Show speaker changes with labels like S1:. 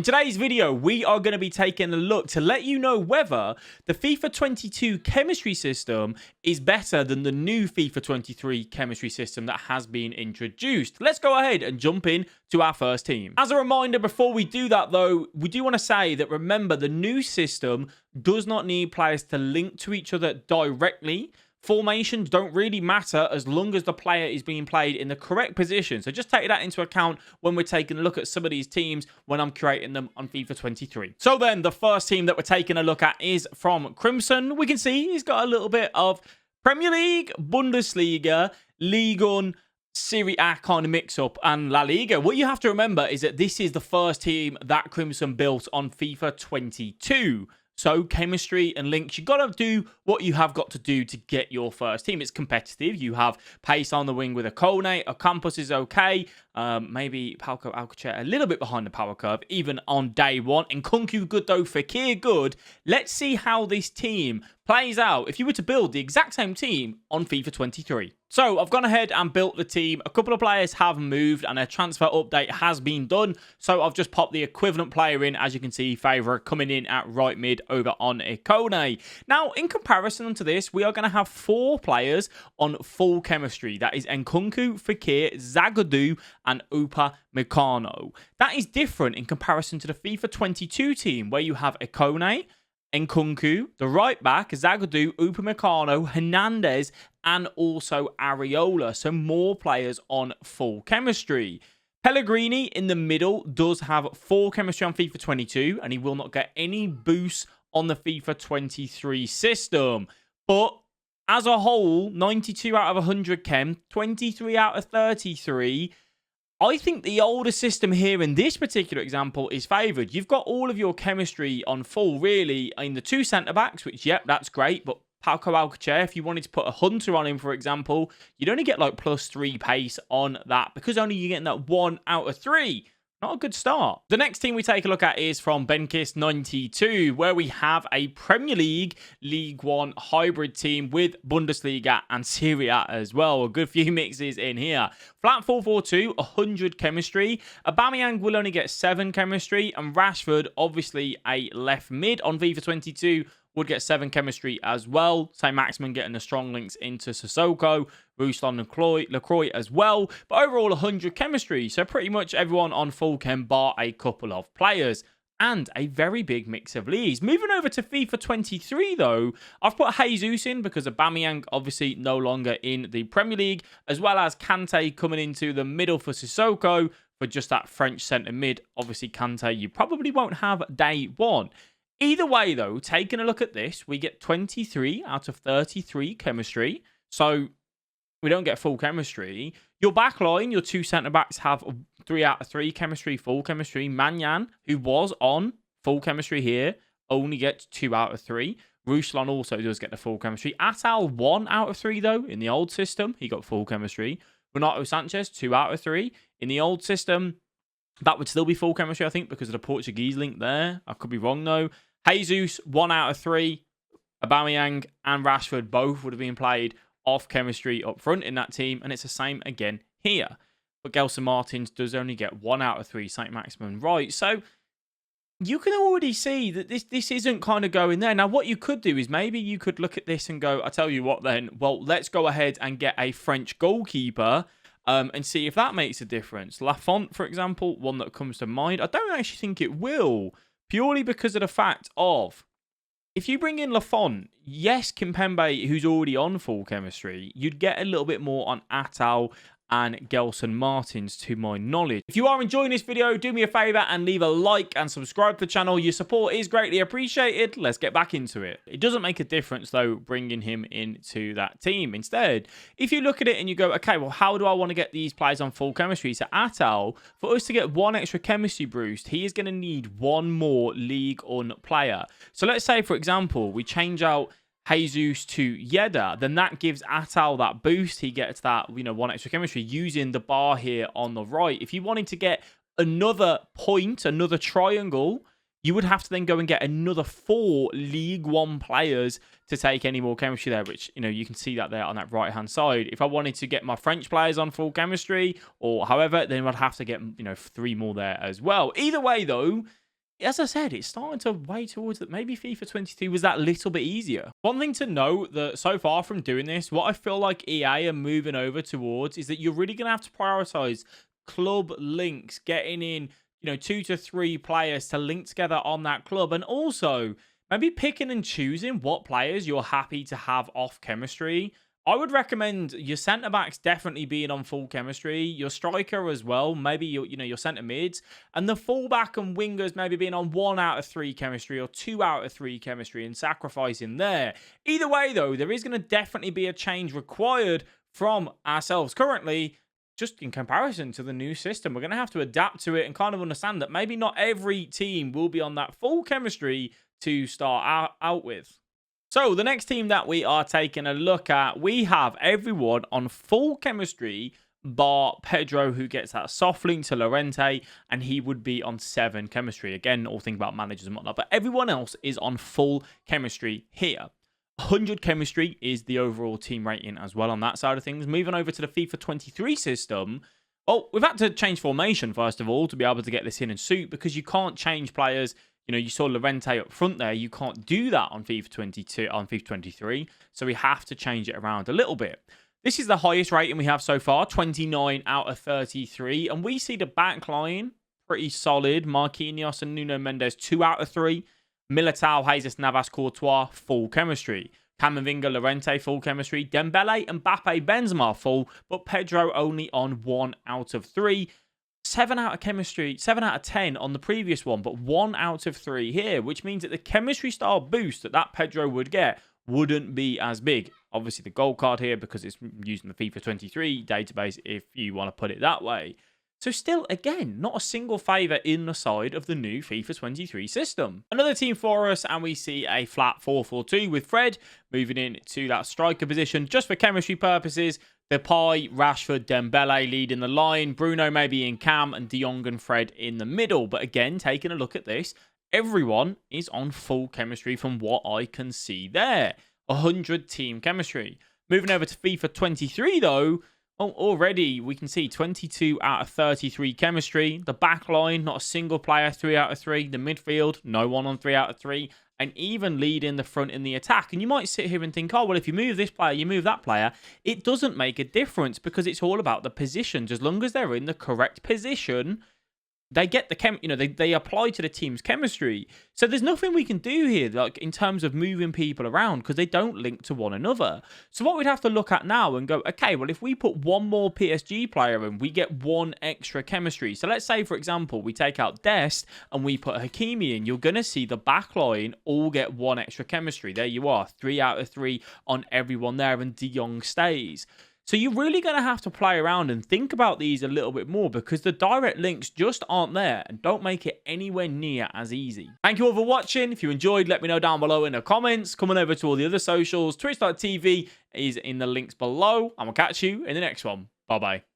S1: In today's video, we are going to be taking a look to let you know whether the FIFA 22 chemistry system is better than the new FIFA 23 chemistry system that has been introduced. Let's go ahead and jump in to our first team. As a reminder, before we do that though, we do want to say that remember, the new system does not need players to link to each other directly. Formations don't really matter as long as the player is being played in the correct position. So just take that into account when we're taking a look at some of these teams when I'm creating them on FIFA 23. So then the first team that we're taking a look at is from Crimson. We can see he's got a little bit of Premier League, Bundesliga, Ligue 1, Serie A kind of mix-up, and La Liga. What you have to remember is that this is the first team that Crimson built on FIFA 22. So chemistry and links, you got to do what you have got to do to get your first team. It's competitive. You have pace on the wing with a Kone. A Campus is okay. Maybe Palco Alcacer a little bit behind the power curve, even on day one. And Nkunku good though, Fekir good. Let's see how this team plays out if you were to build the exact same team on FIFA 23. So I've gone ahead and built the team. A couple of players have moved and a transfer update has been done. So I've just popped the equivalent player in. As you can see, Favour coming in at right mid over on Ikone. Now, in comparison to this, we are going to have 4 players on full chemistry. That is Nkunku, Fekir, Zagadou, and Upamecano. That is different in comparison to the FIFA 22 team where you have Ikone, Nkunku, the right back, Zagadou, Upamecano, Hernandez, and also Areola. So more players on full chemistry. Pellegrini in the middle does have full chemistry on FIFA 22, and he will not get any boost on the FIFA 23 system. But as a whole, 92 out of 100 chem, 23 out of 33. I think the older system here in this particular example is favoured. You've got all of your chemistry on full, really, in the 2 centre-backs, which, yep, that's great. But Palco Alcacer, if you wanted to put a Hunter on him, for example, you'd only get like +3 pace on that because only you're getting that 1 out of 3. Not a good start. The next team we take a look at is from Benkis 92, where we have a Premier League, League 1 hybrid team with Bundesliga and Serie A as well. A good few mixes in here. Flat 4-4-2, 100 chemistry. Aubameyang will only get 7 chemistry, and Rashford, obviously a left mid on FIFA 22, would get 7 chemistry as well. St. Maximin getting the strong links into Sissoko, Ruslan and Lacroix as well. But overall, 100 chemistry. So pretty much everyone on full chem bar a couple of players. And a very big mix of leagues. Moving over to FIFA 23 though, I've put Jesus in because Aubameyang obviously no longer in the Premier League, as well as Kante coming into the middle for Sissoko for just that French centre mid. Obviously Kante you probably won't have day one. Either way, though, taking a look at this, we get 23 out of 33 chemistry. So we don't get full chemistry. Your back line, your 2 centre-backs have 3 out of 3 chemistry, full chemistry. Manyan, who was on full chemistry here, only gets 2 out of 3. Ruslan also does get the full chemistry. Atal, 1 out of 3, though. In the old system, he got full chemistry. Renato Sanchez, 2 out of 3. In the old system, that would still be full chemistry, I think, because of the Portuguese link there. I could be wrong, though. Jesus, 1 out of 3. Aubameyang and Rashford both would have been played off chemistry up front in that team. And it's the same again here. But Gelson Martins does only get 1 out of 3 St. Maximin right. So you can already see that this isn't kind of going there. Now, what you could do is maybe you could look at this and go, I tell you what then, well, let's go ahead and get a French goalkeeper and see if that makes a difference. Lafont, for example, one that comes to mind. I don't actually think it will. Purely because of the fact of, if you bring in Lafont, yes, Kimpembe, who's already on full chemistry, you'd get a little bit more on Atal and Gelson Martins, to my knowledge. If you are enjoying this video, do me a favour and leave a like and subscribe to the channel. Your support is greatly appreciated. Let's get back into it. It doesn't make a difference, though, bringing him into that team. Instead, if you look at it and you go, okay, well, how do I want to get these players on full chemistry? So Atal, for us to get 1 extra chemistry boost, he is going to need 1 more League 1 player. So let's say, for example, we change out Jesus to Yedda, then that gives Atal that boost. He gets that, 1 extra chemistry using the bar here on the right. If you wanted to get another point, another triangle, you would have to then go and get another 4 League 1 players to take any more chemistry there, which, you can see that there on that right-hand side. If I wanted to get my French players on full chemistry or however, then I'd have to get, 3 more there as well. Either way, though, as I said, it's starting to weigh towards that maybe FIFA 22 was that little bit easier. One thing to note that so far from doing this, what I feel like EA are moving over towards is that you're really going to have to prioritize club links, getting in, 2 to 3 players to link together on that club, and also maybe picking and choosing what players you're happy to have off chemistry. I would recommend your centre backs definitely being on full chemistry, your striker as well, maybe your centre mids, and the fullback and wingers maybe being on 1 out of 3 chemistry or 2 out of 3 chemistry and sacrificing there. Either way, though, there is going to definitely be a change required from ourselves currently. Just in comparison to the new system, we're going to have to adapt to it and kind of understand that maybe not every team will be on that full chemistry to start out with. So the next team that we are taking a look at, we have everyone on full chemistry bar Pedro, who gets that soft link to Llorente, and he would be on 7 chemistry. Again, all think about managers and whatnot, but everyone else is on full chemistry here. 100 chemistry is the overall team rating as well on that side of things. Moving over to the FIFA 23 system, well, we've had to change formation first of all to be able to get this in and suit, because you can't change players. You saw Llorente up front there. You can't do that on FIFA 22, on FIFA 23. So we have to change it around a little bit. This is the highest rating we have so far, 29 out of 33. And we see the back line pretty solid. Marquinhos and Nuno Mendes, 2 out of 3. Militao, Jesus Navas, Courtois, full chemistry. Camavinga, Llorente, full chemistry. Dembele, Mbappe, Benzema, full. But Pedro only on 1 out of 3. 7 out of chemistry, 7 out of 10 on the previous one, but 1 out of 3 here, which means that the chemistry style boost that Pedro would get wouldn't be as big. Obviously, the gold card here because it's using the FIFA 23 database, if you want to put it that way. So still, again, not a single favour in the side of the new FIFA 23 system. Another team for us, and we see a flat 4-4-2 with Fred moving into that striker position just for chemistry purposes. Depay, Rashford, Dembele leading the line. Bruno maybe in cam, and De Jong and Fred in the middle. But again, taking a look at this, everyone is on full chemistry from what I can see there. 100 team chemistry. Moving over to FIFA 23 though, well, already we can see 22 out of 33 chemistry. The back line, not a single player, 3 out of 3. The midfield, no one on 3 out of 3. And even leading the front in the attack. And you might sit here and think, oh, well, if you move this player, you move that player. It doesn't make a difference because it's all about the positions. As long as they're in the correct position, they get the they apply to the team's chemistry. So there's nothing we can do here, like in terms of moving people around, because they don't link to one another. So what we'd have to look at now and go, okay, well, if we put one more PSG player in, we get 1 extra chemistry. So let's say, for example, we take out Dest and we put Hakimi in. You're going to see the back line all get 1 extra chemistry. There you are, 3 out of 3 on everyone there, and De Jong stays. So you're really going to have to play around and think about these a little bit more, because the direct links just aren't there and don't make it anywhere near as easy. Thank you all for watching. If you enjoyed, let me know down below in the comments. Come on over to all the other socials. Twitch.tv is in the links below. And we'll catch you in the next one. Bye-bye.